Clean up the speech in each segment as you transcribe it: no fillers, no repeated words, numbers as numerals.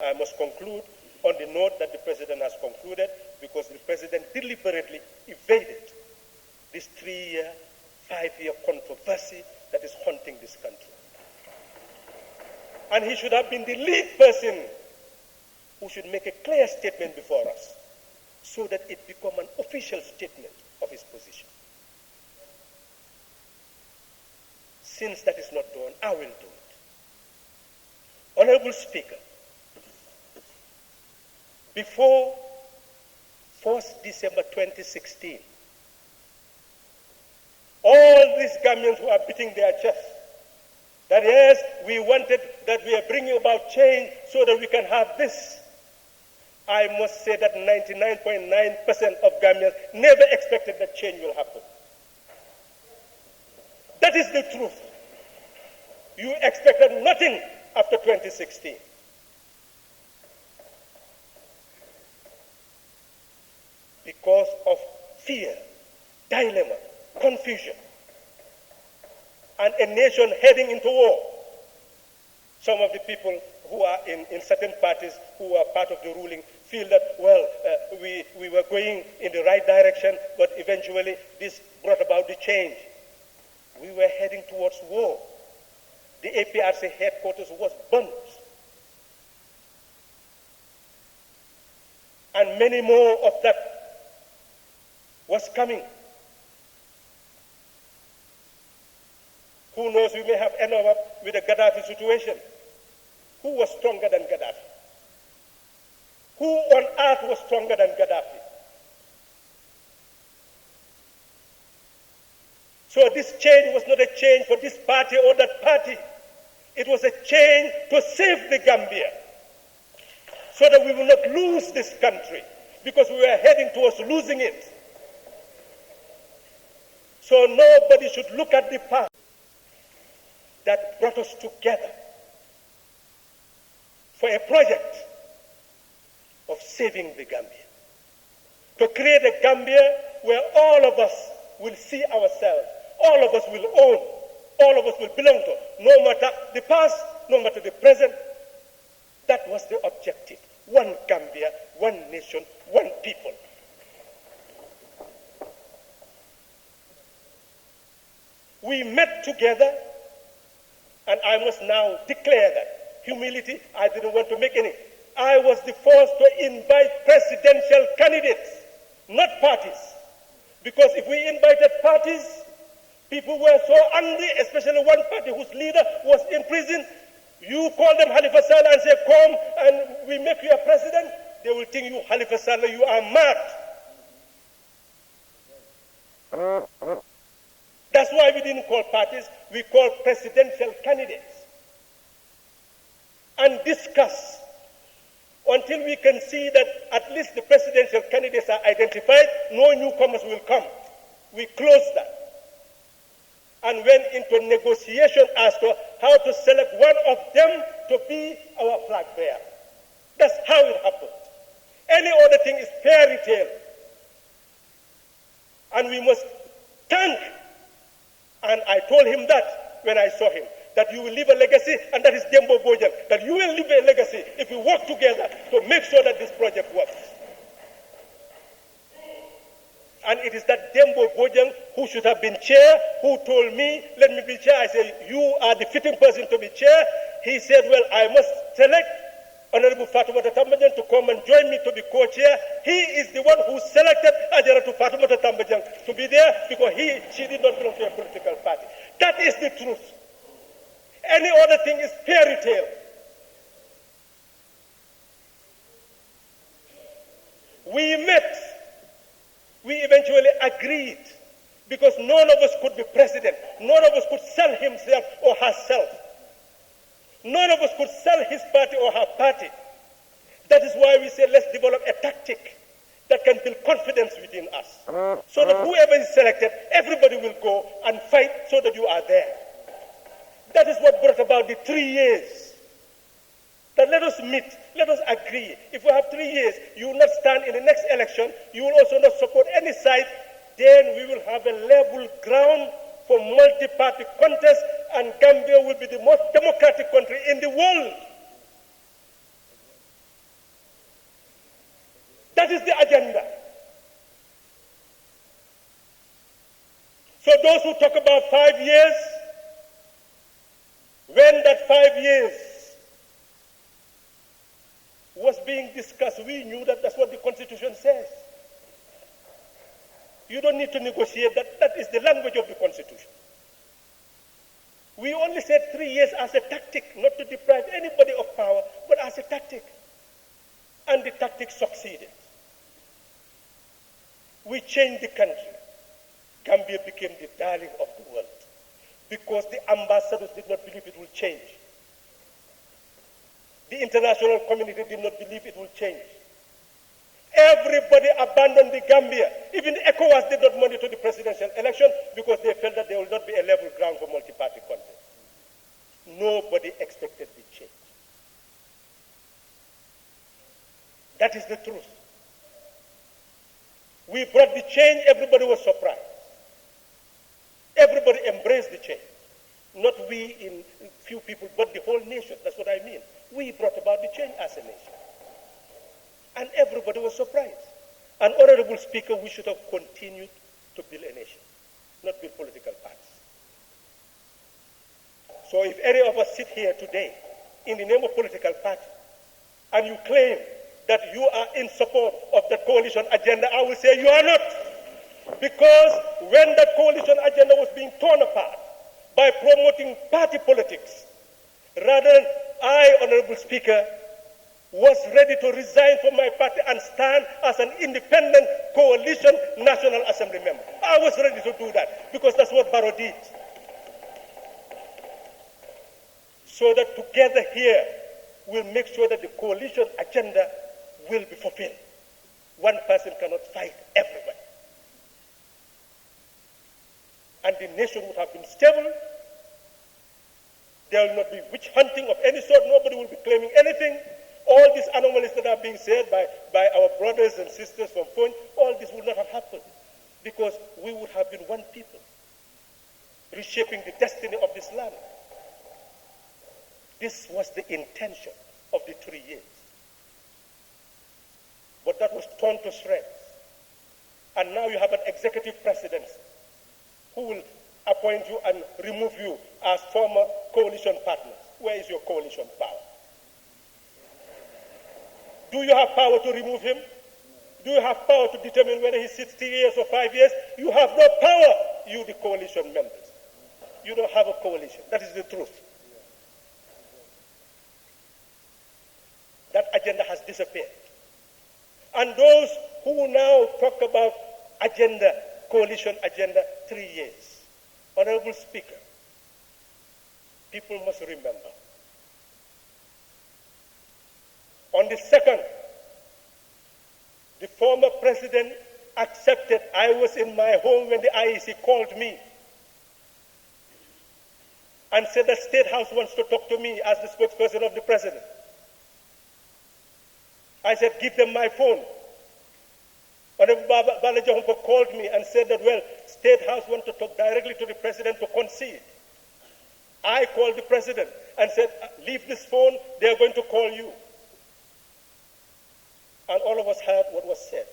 I must conclude on the note that the President has concluded, because the President deliberately evaded this 3-year, 5-year controversy that is haunting this country. And he should have been the lead person who should make a clear statement before us so that it become an official statement of his position. Since that is not done, I will do it. Honorable Speaker, before 1st December 2016, all these Gambians who are beating their chests, that yes, we wanted, that we are bringing about change so that we can have this. I must say that 99.9% of Gambians never expected that change will happen. That is the truth. You expected nothing after 2016. Because of fear, dilemma, confusion, and a nation heading into war. Some of the people who are in certain parties who are part of the ruling feel that, well, we were going in the right direction, but eventually this brought about the change. We were heading towards war. The APRC headquarters was burnt. And many more of that was coming. Who knows, we may have ended up with a Gaddafi situation. Who was stronger than Gaddafi? Who on earth was stronger than Gaddafi? So this change was not a change for this party or that party. It was a change to save the Gambia, so that we will not lose this country, because we were heading towards losing it. So nobody should look at the past that brought us together for a project of saving the Gambia. To create a Gambia where all of us will see ourselves, all of us will own, all of us will belong to, no matter the past, no matter the present. That was the objective. One Gambia, one nation, one people. We met together, and I must now declare that humility, I didn't want to make any. I was the first to invite presidential candidates, not parties. Because if we invited parties, people were so angry, especially one party whose leader was in prison. You call them Halifa Saleh and say, come and we make you a president. They will think you, Halifa Saleh, you are mad. That's why we didn't call parties, we called presidential candidates. And discuss until we can see that at least the presidential candidates are identified, no newcomers will come. We closed that and went into negotiation as to how to select one of them to be our flag bearer. That's how it happened. Any other thing is fairy tale. And we must thank, and I told him that when I saw him, that you will leave a legacy, and that is Dembo Bojang, that you will leave a legacy if we work together to make sure that this project works. And it is that Dembo Bojang who should have been chair, who told me, let me be chair. I said, you are the fitting person to be chair. He said, well, I must select Honorable Fatoumata Tambajang to come and join me to be co-chair. He is the one who selected Ajaratu Fatoumata Tambajang to be there because she did not belong to a political party. That is the truth. Any other thing is fairy tale. We met. We eventually agreed because none of us could be president. None of us could sell himself or herself. None of us could sell his party or her party. That is why we say let's develop a tactic that can build confidence within us. So that whoever is selected, everybody will go and fight so that you are there. That is what brought about the 3 years. That let us meet, let us agree. If we have 3 years, you will not stand in the next election, you will also not support any side, then we will have a level ground for multi-party contest, and Gambia will be the most democratic country in the world. That is the agenda. So those who talk about 5 years, when that 5 years was being discussed, we knew that that's what the Constitution says. You don't need to negotiate that. That is the language of the Constitution. We only said 3 years as a tactic, not to deprive anybody of power, but as a tactic. And the tactic succeeded. We changed the country. Gambia became the darling of the world because the ambassadors did not believe it will change. The international community did not believe it will change. Everybody abandoned the Gambia. Even ECOWAS did not monitor the presidential election because they felt that there will not be a level ground for multi-party contest. Nobody expected the change. That is the truth. We brought the change, everybody was surprised. Everybody embraced the change. Not we in few people, but the whole nation. That's what I mean. We brought about the change as a nation. And everybody was surprised. And Honorable Speaker, we should have continued to build a nation, not build political parties. So if any of us sit here today in the name of political party, and you claim that you are in support of the coalition agenda, I will say you are not. Because when that coalition agenda was being torn apart by promoting party politics, rather than I, Honorable Speaker, was ready to resign from my party and stand as an independent coalition National Assembly member. I was ready to do that because that's what Barrow did. So that together here, we'll make sure that the coalition agenda will be fulfilled. One person cannot fight everybody. And the nation would have been stable. There will not be witch hunting of any sort. Nobody will be claiming anything. All these anomalies that are being said by our brothers and sisters from Phone, all this would not have happened because we would have been one people, reshaping the destiny of this land. This was the intention of the 3 years. But that was torn to shreds. And now you have an executive presidency who will appoint you and remove you as former coalition partners. Where is your coalition power? Do you have power to remove him? Do you have power to determine whether he sits 3 years or 5 years? You have no power, you the coalition members. You don't have a coalition. That is the truth. That agenda has disappeared. And those who now talk about agenda, coalition agenda, 3 years. Honorable Speaker, people must remember. On the 2nd, the former president accepted. I was in my home when the IEC called me and said that State House wants to talk to me as the spokesperson of the president. I said, give them my phone. Honorable Balajahumpa called me and said that, well, State House wants to talk directly to the president to concede. I called the president and said, leave this phone, they are going to call you. And all of us heard what was said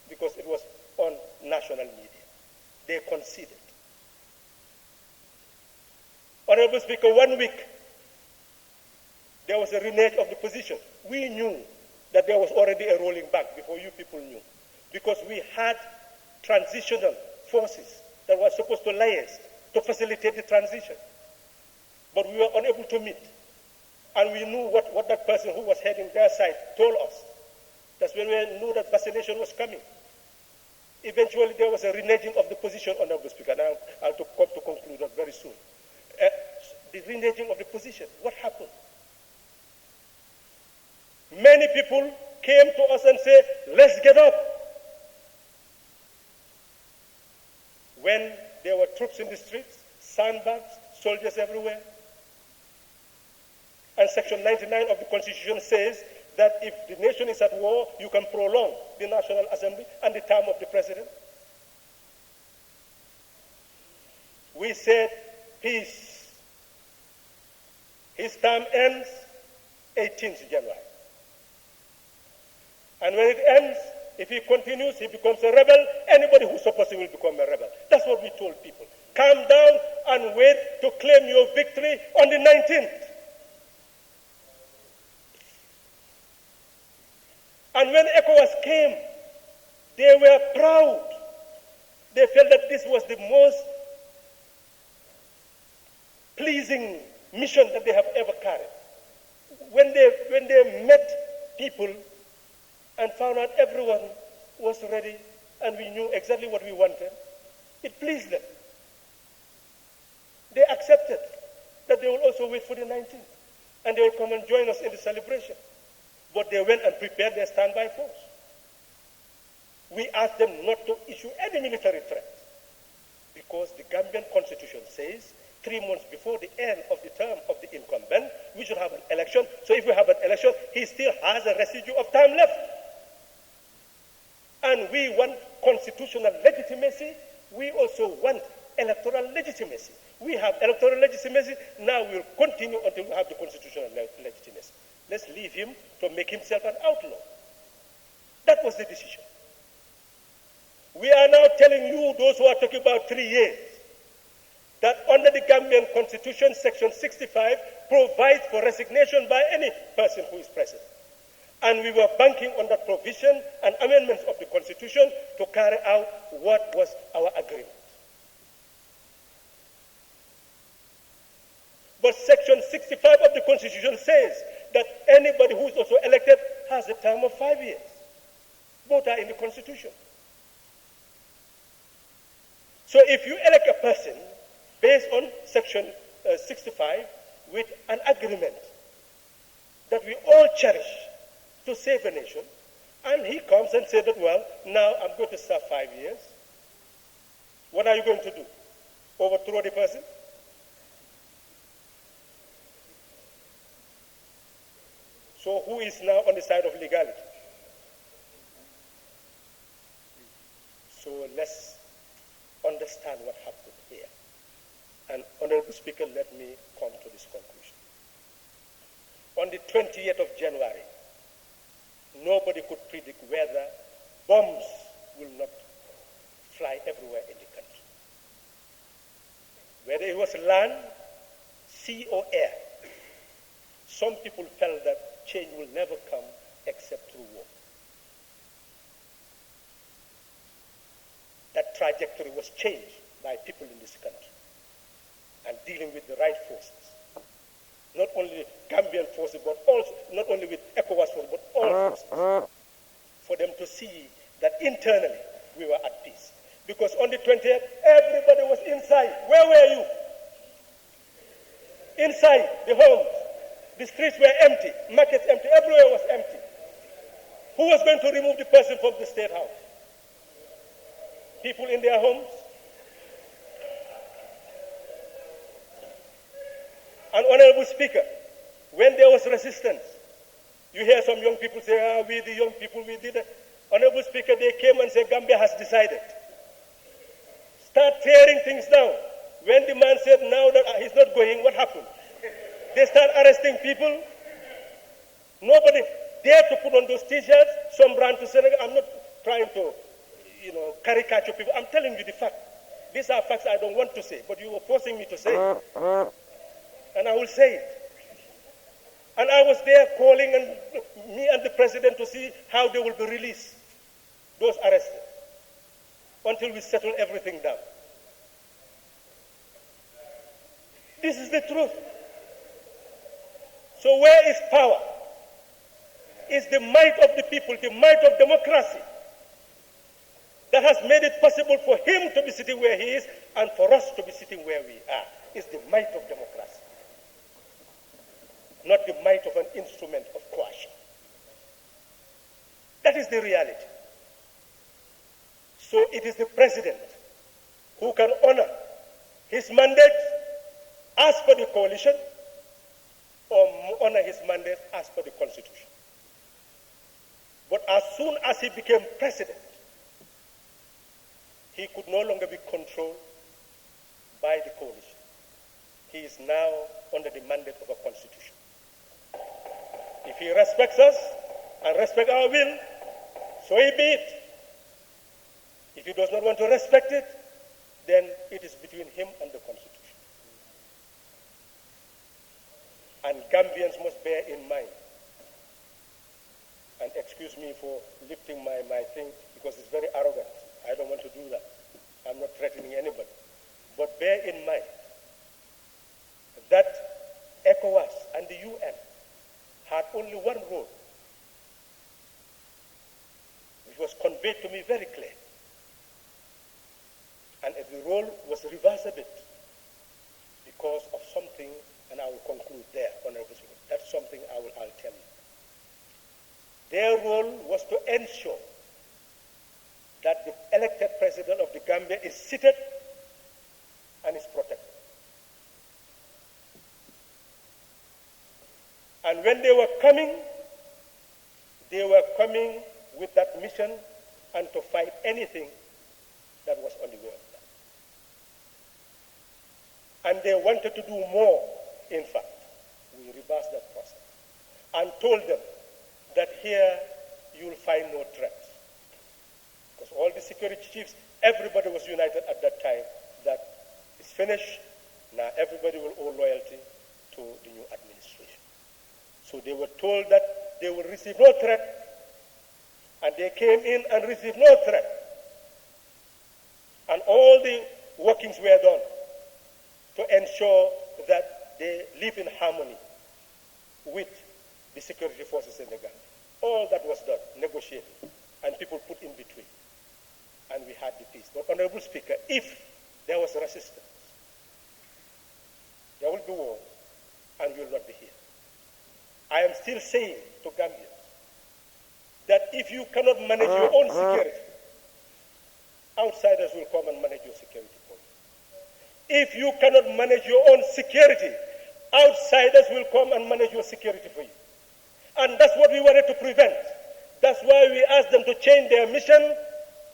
because it was on national media. They conceded. Honorable Speaker, 1 week, there was a renege of the position. We knew that there was already a rolling back before you people knew, because we had transitional forces that were supposed to liaise to facilitate the transition. But we were unable to meet. And we knew what that person who was heading their side told us. That's when we knew that vaccination was coming. Eventually, there was a reneging of the position, Honorable Speaker. Now, I'll come to conclude that very soon. The reneging of the position. What happened? Many people came to us and said, let's get up. When there were troops in the streets, sandbags, soldiers everywhere. And Section 99 of the Constitution says that if the nation is at war, you can prolong the National Assembly and the term of the president. We said, peace. His term ends 18th January. And when it ends, If he continues, he becomes a rebel. Anybody who supports him will become a rebel. That's what we told people. Calm down and wait to claim your victory on the 19th. And when ECOWAS came, they were proud. They felt that this was the most pleasing mission that they have ever carried. When they met people and found out everyone was ready and we knew exactly what we wanted, it pleased them. They accepted that they will also wait for the 19th and they will come and join us in the celebration. But they went and prepared their standby force. We asked them not to issue any military threat because the Gambian constitution says 3 months before the end of the term of the incumbent, we should have an election. So if we have an election, he still has a residue of time left. And we want constitutional legitimacy. We also want electoral legitimacy. We have electoral legitimacy. Now we will continue until we have the constitutional legitimacy. Let's leave him to make himself an outlaw. That was the decision. We are now telling you, those who are talking about 3 years, that under the Gambian Constitution, Section 65 provides for resignation by any person who is president. And we were banking on that provision and amendments of the Constitution to carry out what was our agreement. But Section 65 of the Constitution says that anybody who is also elected has a term of 5 years. Both are in the Constitution. So if you elect a person based on Section 65 with an agreement that we all cherish to save a nation, and he comes and says that, well, now I'm going to serve 5 years, what are you going to do? Overthrow the person? So who is now on the side of legality? So let's understand what happened here. And Honorable Speaker, let me come to this conclusion. On the 20th of January, nobody could predict whether bombs will not fly everywhere in the country. Whether it was land, sea, or air, some people felt that change will never come except through war. That trajectory was changed by people in this country and dealing with the right forces. Not only Gambian forces, but also not only with ECOWAS forces, but all forces, for them to see that internally we were at peace. Because on the 20th, everybody was inside. Where were you? Inside the homes. The streets were empty, markets empty, everywhere was empty. Who was going to remove the person from the State House? People in their homes? And Honorable Speaker, when there was resistance, you hear some young people say, we the young people, we did it. Honorable Speaker, they came and said, Gambia has decided. Start tearing things down. When the man said now that he's not going, what happened? They start arresting people. Nobody dared to put on those T-shirts. Some ran to Senegal. I'm not trying to, caricature people. I'm telling you the fact. These are facts I don't want to say, but you were forcing me to say it. And I will say it. And I was there calling me and the president to see how they will be released, those arrested, until we settle everything down. This is the truth. So where is power? It's the might of the people, the might of democracy that has made it possible for him to be sitting where he is and for us to be sitting where we are. It's the might of democracy, not the might of an instrument of coercion. That is the reality. So it is the president who can honor his mandate as per the coalition or honor his mandate as per the Constitution. But as soon as he became president, he could no longer be controlled by the coalition. He is now under the mandate of a constitution. If he respects us and respects our will, So be it. If he does not want to respect it, then it is between him and the Constitution. And Gambians must bear in mind, and excuse me for lifting my thing because it's very arrogant. I don't want to do that. I'm not threatening anybody. But bear in mind that ECOWAS and the UN had only one role, which was conveyed to me very clearly. And the role was reversed a bit because of something, and I will conclude there, Honorable Speaker. That's something I'll tell you. Their role was to ensure that the elected president of the Gambia is seated and is protected. And when they were coming with that mission and to fight anything that was on the way of that. And they wanted to do more, in fact. We reversed that process and told them that here you will find no threats. Because all the security chiefs, everybody was united at that time that it's finished. Now everybody will owe loyalty to the new administration. So they were told that they will receive no threat, and they came in and received no threat. And all the workings were done to ensure that they live in harmony with the security forces in the Gambia. All that was done, negotiated, and people put in between. And we had the peace. But, Honorable Speaker, if there was resistance, there will be war, and we will not be here. I am still saying to Gambians that if you cannot manage your own security, outsiders will come and manage your security for you. If you cannot manage your own security, outsiders will come and manage your security for you. And that's what we wanted to prevent. That's why we asked them to change their mission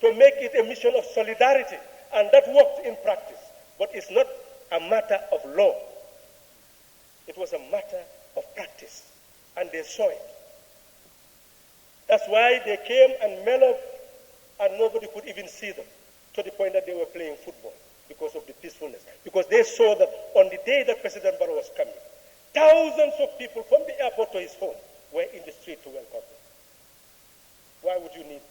to make it a mission of solidarity. And that worked in practice. But it's not a matter of law. It was a matter of practice. And they saw it. That's why they came and mellowed, and nobody could even see them, to the point that they were playing football because of the peacefulness. Because they saw that on the day that President Barrow was coming, thousands of people from the airport to his home were in the street to welcome him. Why would you need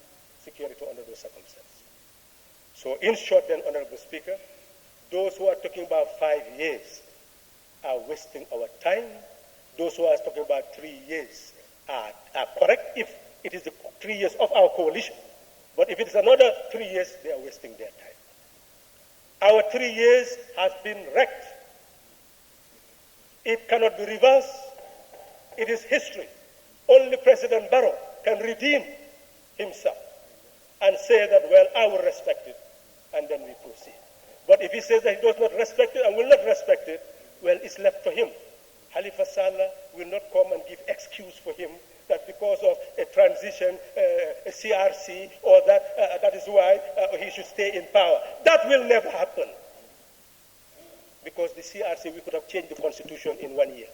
security under those circumstances? So in short then, Honorable Speaker, those who are talking about 5 years are wasting our time. Those who are talking about 3 years are correct if it is the 3 years of our coalition. But if it is another 3 years, they are wasting their time. Our 3 years has been wrecked. It cannot be reversed. It is history. Only President Barrow can redeem himself and say that, well, I will respect it, and then we proceed. But if he says that he does not respect it and will not respect it, well, it's left to him. Halifa Sallah will not come and give excuse for him that because of a transition, a CRC, or that is why he should stay in power. That will never happen. Because the CRC, we could have changed the constitution in 1 year.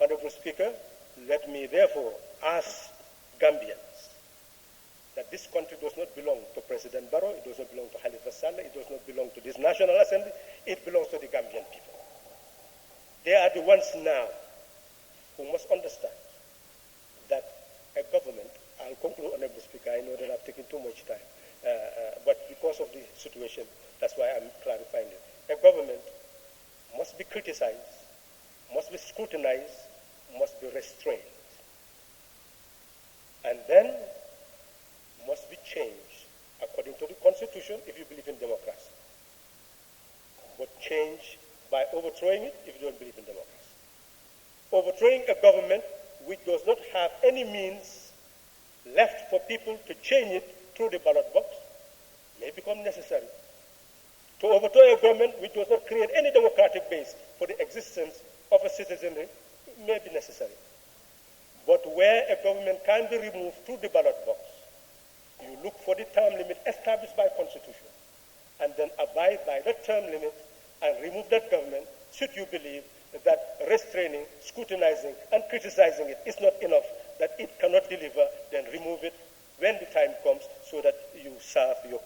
Honorable Speaker, let me therefore ask Gambians that this country does not belong to President Barrow, it does not belong to Halifa Sallah, it does not belong to this National Assembly, it belongs to the Gambian people. They are the ones now who must understand that a government, I'll conclude, Honorable Speaker, I know that I've taken too much time, but because of the situation, that's why I'm clarifying it. A government must be criticized, must be scrutinized, must be restrained, and then must be changed according to the Constitution if you believe in democracy. But change by overthrowing it if you don't believe in democracy. Overthrowing a government which does not have any means left for people to change it through the ballot box may become necessary. To overthrow a government which does not create any democratic base for the existence of a citizenry may be necessary. But where a government can be removed through the ballot box, you look for the term limit established by Constitution and then abide by that term limit and remove that government should you believe that restraining, scrutinizing, and criticizing it is not enough, that it cannot cannot deliver, then remove it when the time comes so that you serve your